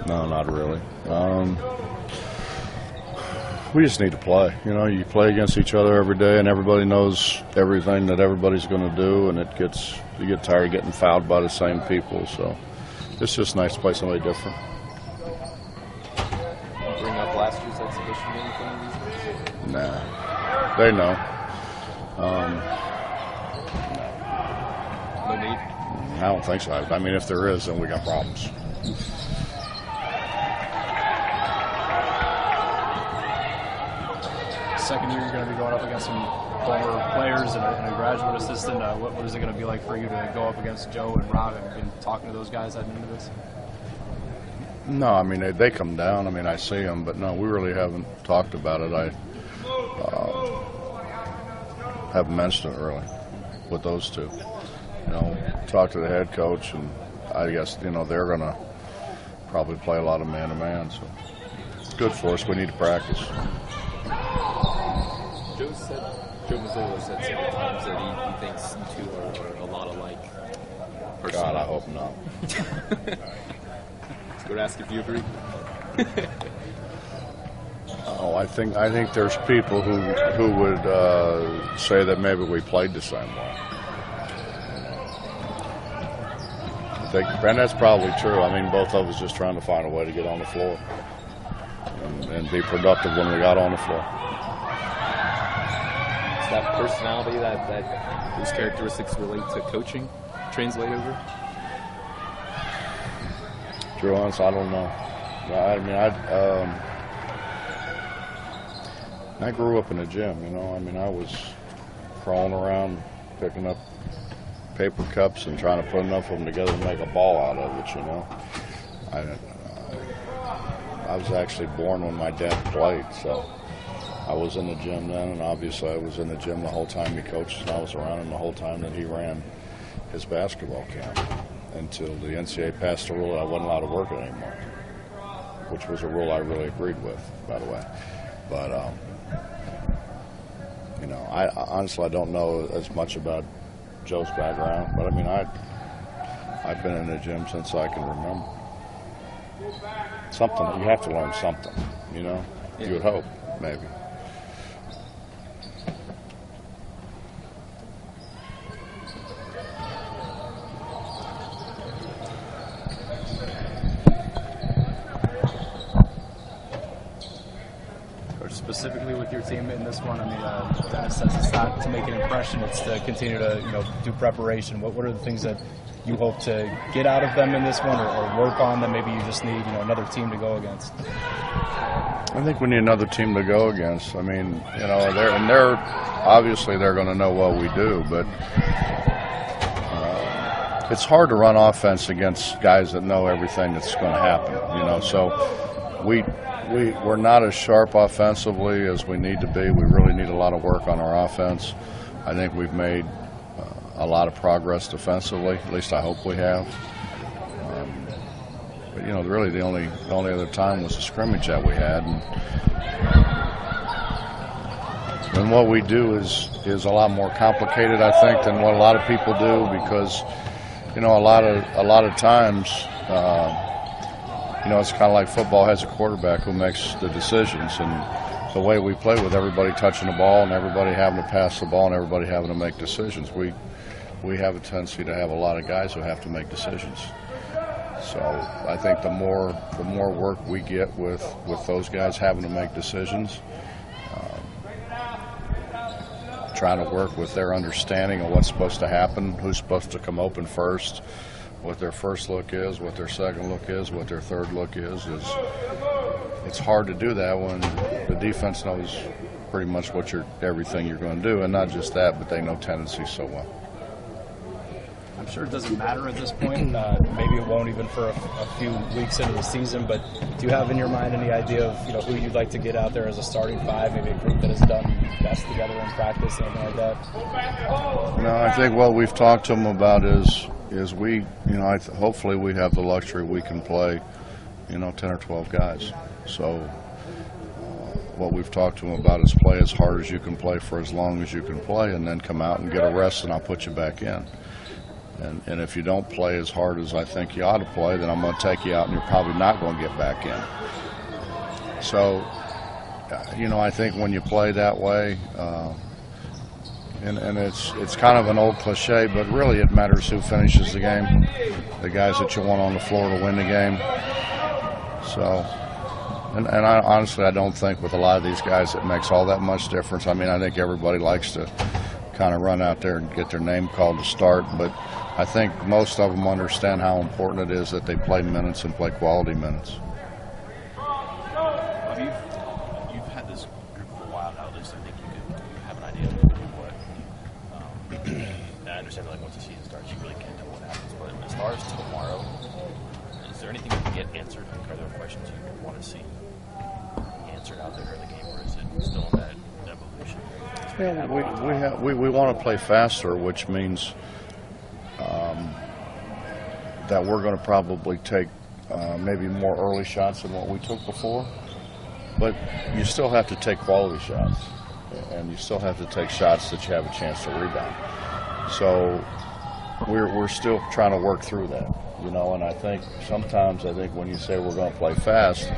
No, not really. We just need to play. You know, you play against each other every day, and everybody knows everything that everybody's going to do, and you get tired of getting fouled by the same people. So it's just nice to play somebody different. Bring up last year's exhibition game for any reason? Nah, they know. No need? I don't think so. I mean, if there is, then we got problems. Second year, you're going to be going up against some former players and a graduate assistant. What is it going to be like for you to go up against Joe and Rob and talking to those guys heading into this? No, I mean, they come down. I mean, I see them, but no, we really haven't talked about it. I haven't mentioned it really with those two. You know, talk to the head coach, and I guess, you know, they're going to probably play a lot of man-to-man, so it's good for us. We need to practice. Joe Mazzola said several times that he thinks you two are a lot alike. God, I hope not. Let's go to ask if you agree. Oh, I think there's people who would say that maybe we played the same way. And that's probably true. I mean, both of us just trying to find a way to get on the floor and be productive when we got on the floor. Does that personality, that those characteristics relate to coaching, translate over? To be honest, I don't know. I mean, I grew up in a gym, you know. I mean, I was crawling around picking up paper cups and trying to put enough of them together to make a ball out of it, you know. I was actually born when my dad played, so I was in the gym then, and obviously I was in the gym the whole time he coached, and I was around him the whole time that he ran his basketball camp until the NCAA passed a rule that I wasn't allowed to work it anymore, which was a rule I really agreed with, by the way. But, you know, I honestly don't know as much about Joe's background, but I mean, I've been in the gym since I can remember. Something, you have to learn something, you know? You would hope, maybe. Specifically with your team in this one, I mean, Dennis says it's not to make an impression; it's to continue to, you know, do preparation. What are the things that you hope to get out of them in this one, or work on that maybe you just need, you know, another team to go against? I think we need another team to go against. I mean, you know, they're obviously they're going to know what we do, but it's hard to run offense against guys that know everything that's going to happen. You know, so we're not as sharp offensively as we need to be. We really need a lot of work on our offense. I think we've made a lot of progress defensively. At least I hope we have. But you know, really the only other time was the scrimmage that we had. And what we do is a lot more complicated, I think, than what a lot of people do, because you know, a lot of times. You know, it's kind of like football has a quarterback who makes the decisions, and the way we play with everybody touching the ball and everybody having to pass the ball and everybody having to make decisions, we have a tendency to have a lot of guys who have to make decisions. So I think the more work we get with those guys having to make decisions, trying to work with their understanding of what's supposed to happen, who's supposed to come open first, what their first look is, what their second look is, what their third look is it's hard to do that when the defense knows pretty much everything you're going to do, and not just that, but they know tendencies so well. I'm sure it doesn't matter at this point. Maybe it won't even for a few weeks into the season, but do you have in your mind any idea of, you know, who you'd like to get out there as a starting five, maybe a group that has done best together in practice, anything like that? No, I think what we've talked to them about is we, you know, hopefully we have the luxury we can play, you know, 10 or 12 guys. So what we've talked to them about is play as hard as you can play for as long as you can play, and then come out and get a rest, and I'll put you back in. And if you don't play as hard as I think you ought to play, then I'm going to take you out, and you're probably not going to get back in. So, I think when you play that way, and it's kind of an old cliche, but really it matters who finishes the game, the guys that you want on the floor to win the game. So, and I honestly, I don't think with a lot of these guys it makes all that much difference. I mean, I think everybody likes to kind of run out there and get their name called to start, but I think most of them understand how important it is that they play minutes and play quality minutes. You've had this group for a while now. At least I think you have an idea of what. I understand that once the season starts, you really can't tell what happens. But as far as tomorrow, is there anything you can get answered? Are there questions you want to see answered out there in the game, or is it still in that evolution? Yeah, we want to play faster, which means that we're going to probably take maybe more early shots than what we took before. But you still have to take quality shots, and you still have to take shots that you have a chance to rebound. So we're still trying to work through that, and I think sometimes when you say we're going to play fast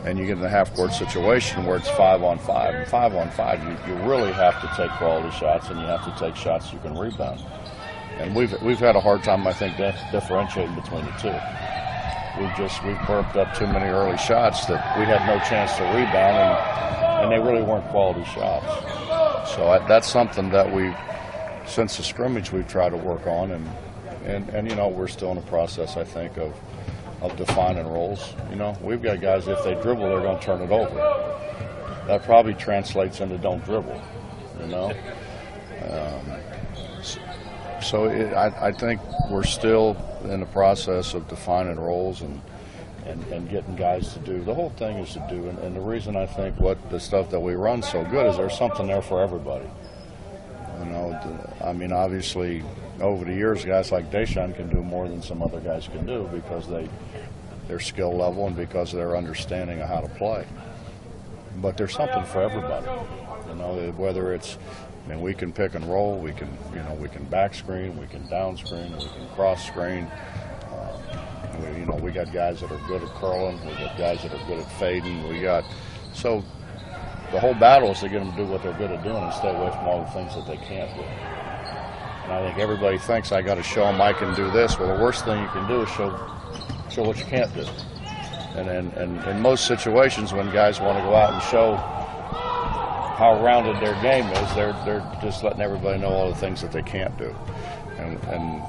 and you get in a half-court situation where it's 5-on-5, and 5-on-5 you really have to take quality shots, and you have to take shots you can rebound. And we've had a hard time, I think, differentiating between the two. We've burped up too many early shots that we had no chance to rebound, and they really weren't quality shots. So that's something that since the scrimmage, we've tried to work on, and we're still in the process, I think, of defining roles. We've got guys, if they dribble, they're going to turn it over. That probably translates into don't dribble, So I think we're still in the process of defining roles and getting guys to do. The whole thing is to do, and the reason I think the stuff that we run so good is there's something there for everybody. I mean, obviously, over the years, guys like Deshaun can do more than some other guys can do because their skill level and because of their understanding of how to play. But there's something for everybody. Whether it's, we can pick and roll, we can back screen, we can down screen, we can cross screen. We got guys that are good at curling, we got guys that are good at fading. So the whole battle is to get them to do what they're good at doing and stay away from all the things that they can't do. And I think everybody thinks I got to show them I can do this. Well, the worst thing you can do is show what you can't do. And in most situations, when guys want to go out and show how rounded their game is, they're just letting everybody know all the things that they can't do. And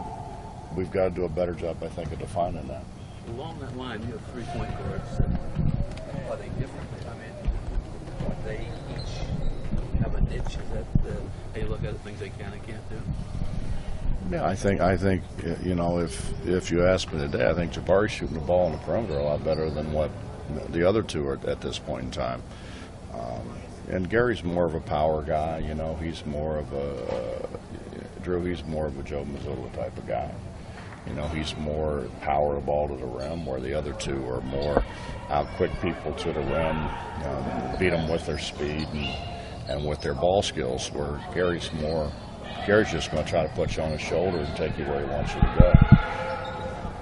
we've got to do a better job, I think, of defining that. Along that line, you have 3-point guards. Are they different? They each have a niche. Is that how you look at the things they can and can't do? Yeah, I think if you ask me today, I think Jabari's shooting the ball on the perimeter a lot better than what the other two are at this point in time. And Gary's more of a power guy. He's more of he's more of a Joe Mazzulla type of guy. He's more power the ball to the rim, where the other two are more out-quick people to the rim, beat them with their speed and with their ball skills, where Gary's just going to try to put you on his shoulder and take you where he wants you to go.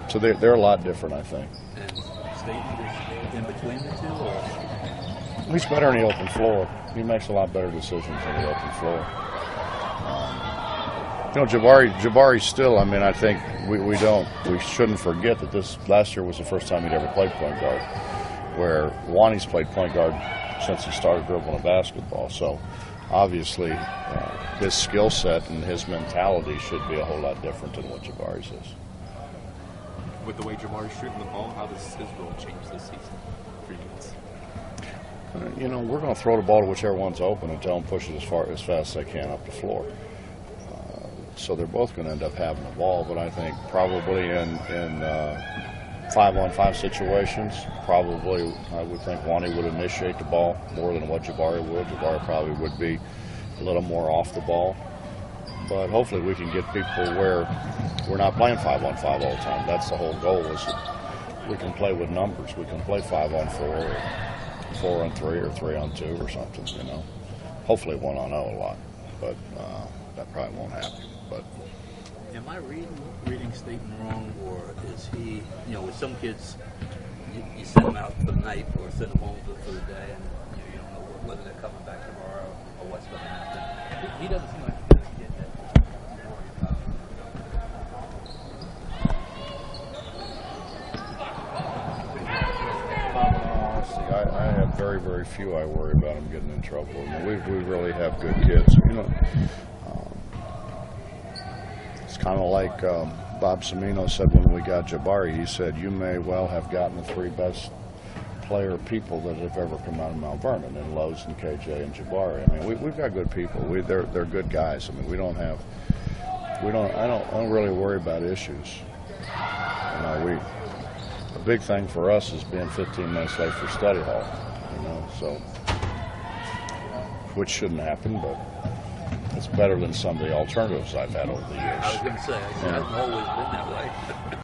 So they're a lot different, I think. And Staten is in between the two? Or? He's better on the open floor. He makes a lot better decisions on the open floor. Jabari still, I think we shouldn't forget that this last year was the first time he'd ever played point guard, where Wani's played point guard since he started dribbling a basketball. So obviously his skill set and his mentality should be a whole lot different than what Jabari's is. With the way Jabari's shooting the ball, how does his role change this season for you guys? We're going to throw the ball to whichever one's open and tell them push it as fast as they can up the floor. So they're both going to end up having the ball, but I think probably in 5-on-5 situations, probably I would think Wani would initiate the ball more than what Jabari would. Jabari probably would be a little more off the ball. But hopefully we can get people where we're not playing 5-on-5 all the time. That's the whole goal, is that we can play with numbers. We can play 5-on-4 or 4-on-3 or 3-on-2 or something, Hopefully 1-on-0 a lot, but that probably won't happen. But Am I reading Staten wrong, or is he, with some kids, you send them out for the night or send them home for the day, and you don't know whether they're coming back tomorrow or what's going to happen. He doesn't seem like the kind of kid that you worry about. I have very, very few I worry about them getting in trouble. I mean, we really have good kids. It's kind of like Bob Semino said when we got Jabari. He said, you may well have gotten the three best player people that have ever come out of Mount Vernon, and Lowe's and KJ and Jabari. I mean, we've got good people. They're good guys. I mean, I don't really worry about issues. The big thing for us is being 15 minutes late for study hall, so which shouldn't happen, but it's better than some of the alternatives I've had over the years. I was going to say, it hasn't always been that way.